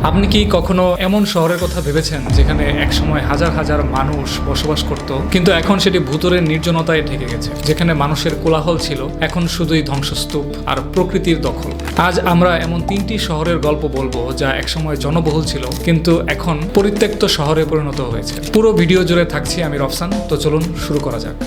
আপনি কি কখনো এমন শহরের কথা ভেবেছেন যেখানে একসময় হাজার হাজার মানুষ বসবাস করত, কিন্তু এখন সেটি ভূতরের নির্জনতায় ঢেকে গেছে? যেখানে মানুষের কোলাহল ছিল, এখন শুধুই ধ্বংসস্তূপ আর প্রকৃতির দখল। আজ আমরা এমন 3টি শহরের গল্প বলবো যা একসময় জনবহুল ছিল কিন্তু এখন পরিত্যক্ত শহরে পরিণত হয়েছে। পুরো ভিডিও জুড়ে থাকছি আমি রফসান। তো চলুন শুরু করা যাক।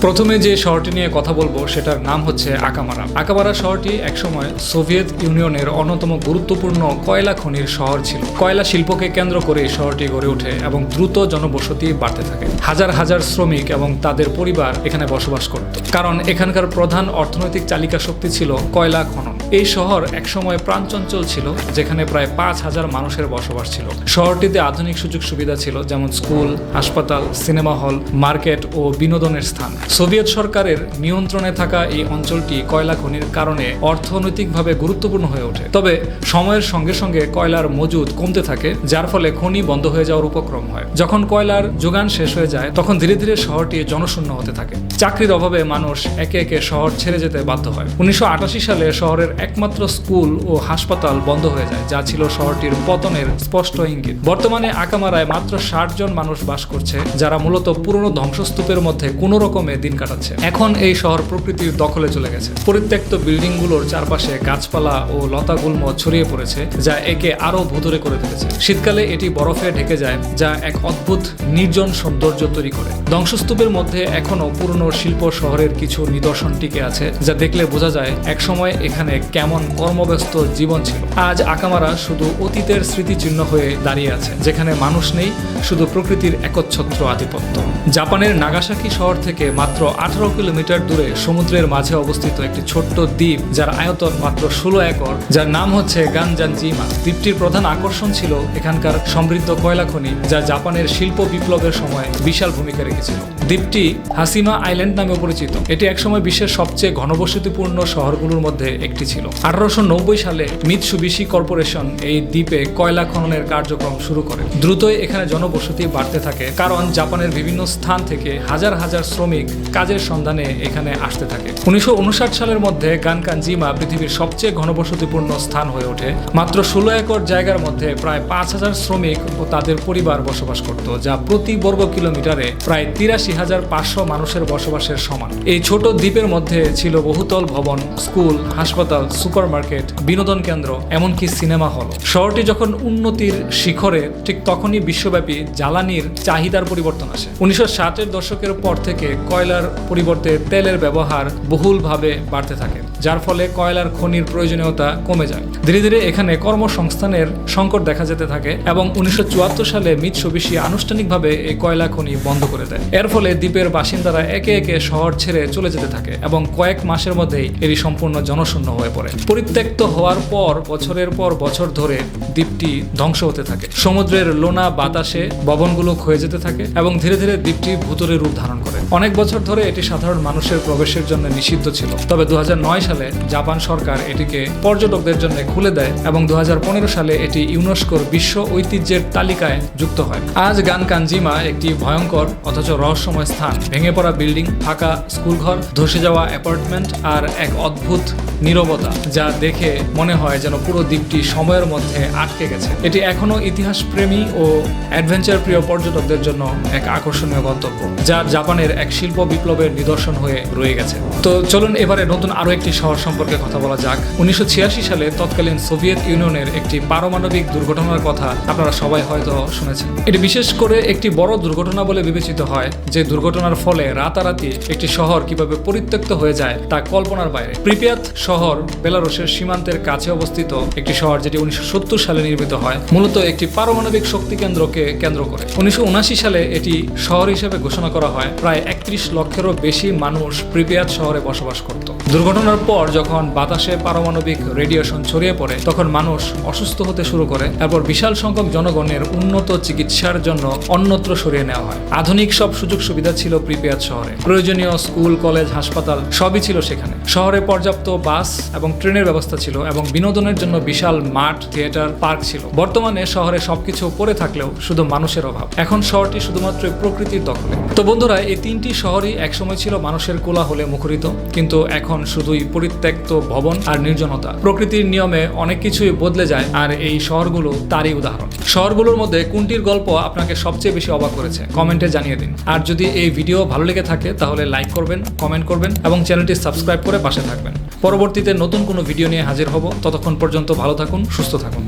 প্রথমে যে শহরটি নিয়ে কথা বলবো সেটার নাম হচ্ছে আকামারা। আকামারা শহরটি একসময় সোভিয়েত ইউনিয়নের অন্যতম গুরুত্বপূর্ণ কয়লা খনির শহর ছিল। কয়লা শিল্পকে কেন্দ্র করে শহরটি গড়ে ওঠে এবং দ্রুত জনবসতি বাড়তে থাকে। হাজার হাজার শ্রমিক এবং তাদের পরিবার এখানে বসবাস করত, কারণ এখানকার প্রধান অর্থনৈতিক চালিকা শক্তি ছিল কয়লা খনন। এই শহর একসময় প্রাণচঞ্চল ছিল, যেখানে প্রায় 5,000 মানুষের বসবাস ছিল। শহরটিতে আধুনিক সুযোগ সুবিধা ছিল, যেমন স্কুল, হাসপাতাল, সিনেমা হল, মার্কেট ও বিনোদনের স্থান। সোভিয়েত সরকারের নিয়ন্ত্রণে থাকা এই অঞ্চলটি কয়লা খনির কারণে অর্থনৈতিকভাবে গুরুত্বপূর্ণ হয়ে ওঠে। তবে সময়ের সঙ্গে সঙ্গে কয়লার মজুদ কমতে থাকে, যার ফলে খনি বন্ধ হয়ে যাওয়ার উপক্রম হয়। যখন কয়লার যোগান শেষ হয়ে যায়, তখন ধীরে ধীরে শহরটি জনশূন্য হতে থাকে। চাকরির অভাবে মানুষ একে একে শহর ছেড়ে যেতে বাধ্য হয়। 1988 সালে শহরের একমাত্র স্কুল ও হাসপাতাল বন্ধ হয়ে যায়, যা ছিল শহরটির পতনের স্পষ্ট ইঙ্গিত। বর্তমানে আকামারায় মাত্র 60 জন মানুষ বাস করছে, যারা মূলত পুরনো ধ্বংসস্তূপের মধ্যে কোনো রকমে দিন কাটাচ্ছে। এখন এই শহর প্রকৃতির দখলে চলে গেছে। পরিত্যক্ত বিল্ডিংগুলোর চারপাশে গাছপালা ও লতাগুল্ম ছড়িয়ে পড়েছে, যা একে আরো ভুতুড়ে করে তুলেছে। শীতকালে এটি বরফে ঢেকে যায়, যা এক অদ্ভুত নির্জন সৌন্দর্য তৈরি করে। ধ্বংসস্তূপের মধ্যে এখনো পুরনো শিল্প শহরের কিছু নিদর্শন টিকে আছে, যা দেখলে বোঝা যায় একসময় এখানে কেমন কর্মব্যস্ত জীবন ছিল। আজ আকামারা শুধু অতীতের স্মৃতিচিহ্ন হয়ে দাঁড়িয়ে আছে, যেখানে মানুষ নেই, শুধু প্রকৃতির একচ্ছত্র আধিপত্য। জাপানের নাগাসাকি শহর থেকে মাত্র 18 কিলোমিটার দূরে সমুদ্রের মাঝে অবস্থিত একটি ছোট্ট দ্বীপ, যার আয়তন মাত্র 16 একর, যার নাম হচ্ছে গানজানজিমা। দ্বীপটির প্রধান আকর্ষণ ছিল এখানকার সমৃদ্ধ কয়লা খনি, যা জাপানের শিল্প বিপ্লবের সময় বিশাল ভূমিকা রেখেছিল। দ্বীপটি হাসিমা আইল্যান্ড নামে পরিচিত। এটি একসময় বিশ্বের সবচেয়ে ঘনবসতিপূর্ণ শহরগুলোর মধ্যে একটি ছিল। 1890 সালে মিৎসুবিশি কর্পোরেশন এই দ্বীপে কয়লা খননের কার্যক্রম শুরু করে। দ্রুতই এখানে জনবসতি বাড়তে থাকে, কারণ জাপানের বিভিন্ন স্থান থেকে হাজার হাজার শ্রমিক কাজের সন্ধানে এখানে আসতে থাকে। 1959 সালের মধ্যে গানকানজিমা পৃথিবীর সবচেয়ে ঘনবসতিপূর্ণ স্থান হয়ে ওঠে। মাত্র 16 একর জায়গার মধ্যে প্রায় 5,000 শ্রমিক ও তাদের পরিবার বসবাস করত, যা প্রতি বর্গ কিলোমিটারে প্রায় 83,500 মানুষের বসবাসের সমান। এই ছোট দ্বীপের মধ্যে ছিল বহুতল ভবন, স্কুল, হাসপাতাল, সুপারমার্কেট, বিনোদন কেন্দ্র, এমনকি সিনেমা হল। শহরটি যখন উন্নতির শিখরে, ঠিক তখনই বিশ্বব্যাপী জ্বালানির চাহিদার পরিবর্তন আসে। 1960-এর দশকের পর থেকে কয়লার পরিবর্তে তেলের ব্যবহার বহুলভাবে বাড়তে থাকে, যার ফলে কয়লার খনির প্রয়োজনীয়তা কমে যায়। ধীরে ধীরে এখানে কর্মসংস্থানের সংকট দেখা যেতে থাকে এবং 1974 সালে মিৎসুবিশি আনুষ্ঠানিকভাবে এই কয়লা খনি বন্ধ করে দেয়। এর ফলে দ্বীপের বাসিন্দারা একে একে শহর ছেড়ে চলে যেতে থাকে এবং কয়েক মাসের মধ্যেই এটি সম্পূর্ণ জনশূন্য হয়ে পড়ে। পরিত্যক্ত হওয়ার পর বছরের পর বছর ধরে দ্বীপটি ধ্বংস হতে থাকে। সমুদ্রের লোনা বাতাসে ভবনগুলো ক্ষয়ে যেতে থাকে এবং ধীরে ধীরে দ্বীপটি ভূতুরে রূপ ধারণ করে। অনেক বছর ধরে এটি সাধারণ মানুষের প্রবেশের জন্য নিষিদ্ধ ছিল, তবে 2009 সালে জাপান সরকার এটিকে পর্যটকদের জন্য খুলে দেয় এবং 2015 সালে এটি ইউনেস্কোর বিশ্ব ঐতিহ্যের তালিকায় যুক্ত হয়। আজ গানকানজিমা একটি ভয়ঙ্কর অথচ রহস্যময় স্থান। ভেঙে পড়া বিল্ডিং, ফাঁকা স্কুলঘর, ধসে যাওয়া অ্যাপার্টমেন্ট আর এক অদ্ভুত নীরবতা, যা দেখে মনে হয় যেন পুরো দ্বীপটি সময়ের মধ্যে আটকে গেছে। এটি এখনো ইতিহাস প্রেমী ও অ্যাডভেঞ্চার প্রিয় পর্যটকদের জন্য এক আকর্ষণীয় গন্তব্য, যা জাপানের এক শিল্প বিপ্লবের নিদর্শন হয়ে রয়ে গেছে। তো চলুন এবারে নতুন আরো একটি শহর সম্পর্কে কথা বলা যাক। 1986 সালে তৎকালীন সোভিয়েত ইউনিয়নের একটি পারমাণবিক দুর্ঘটনার কথা আপনারা সবাই হয়তো শুনেছেন। এটি বিশেষ করে একটি বড় দুর্ঘটনা বলে বিবেচিত হয়, যে দুর্ঘটনার ফলে রাতারাতি একটি শহর কিভাবে পরিত্যক্ত হয়ে যায় তা কল্পনার বাইরে। প্রিপিয়াত শহর বেলারুশের সীমান্তের কাছে অবস্থিত একটি শহর, যেটি 1970 সালে নির্মিত হয়, মূলত একটি পারমাণবিক শক্তি কেন্দ্রকে কেন্দ্র করে। 1979 সালে এটি শহর হিসেবে ঘোষণা করা হয়। প্রায় 31 লক্ষেরও বেশি মানুষ প্রিপিয়াত শহরে বসবাস করত। দুর্ঘটনার পর যখন বাতাসে পারমাণবিক রেডিয়েশন ছড়িয়ে পড়ে, তখন মানুষ অসুস্থ হতে শুরু করে। এরপর বিশাল সংখ্যক জনগণের উন্নত চিকিৎসার জন্য অন্যত্র সরিয়ে নেওয়া হয়। আধুনিক সব সুযোগ সুবিধা ছিল প্রিপিয়াত শহরে। প্রয়োজনীয় স্কুল, কলেজ, হাসপাতাল সবই ছিল সেখানে। শহরে পর্যাপ্ত বাস এবং ট্রেনের ব্যবস্থা ছিল এবং বিনোদনের জন্য বিশাল মাঠ, থিয়েটার, পার্ক ছিল। বর্তমানে শহরে সবকিছু পড়ে থাকলেও শুধু মানুষের অভাব। এখন শহরটি শুধুমাত্র প্রকৃতির দখলে। তো বন্ধুরা, এই 3টি শহরই একসময় ছিল মানুষের কোলাহলে মুখরিত, কিন্তু এখন শুধুই পরিত্যক্ত ভবন আর নির্জনতা। প্রকৃতির নিয়মে অনেক কিছুই বদলে যায়, আর এই শহরগুলো তারই উদাহরণ। শহরগুলোর মধ্যে কোনটির গল্প আপনাকে সবচেয়ে বেশি অবাক করেছে কমেন্টে জানিয়ে দিন। আর যদি এই ভিডিও ভালো লেগে থাকে তাহলে লাইক করবেন, কমেন্ট করবেন এবং চ্যানেলটি সাবস্ক্রাইব করে পাশে থাকবেন। পরবর্তীতে নতুন কোনো ভিডিও নিয়ে হাজির হব। ততক্ষণ পর্যন্ত ভালো থাকুন, সুস্থ থাকুন।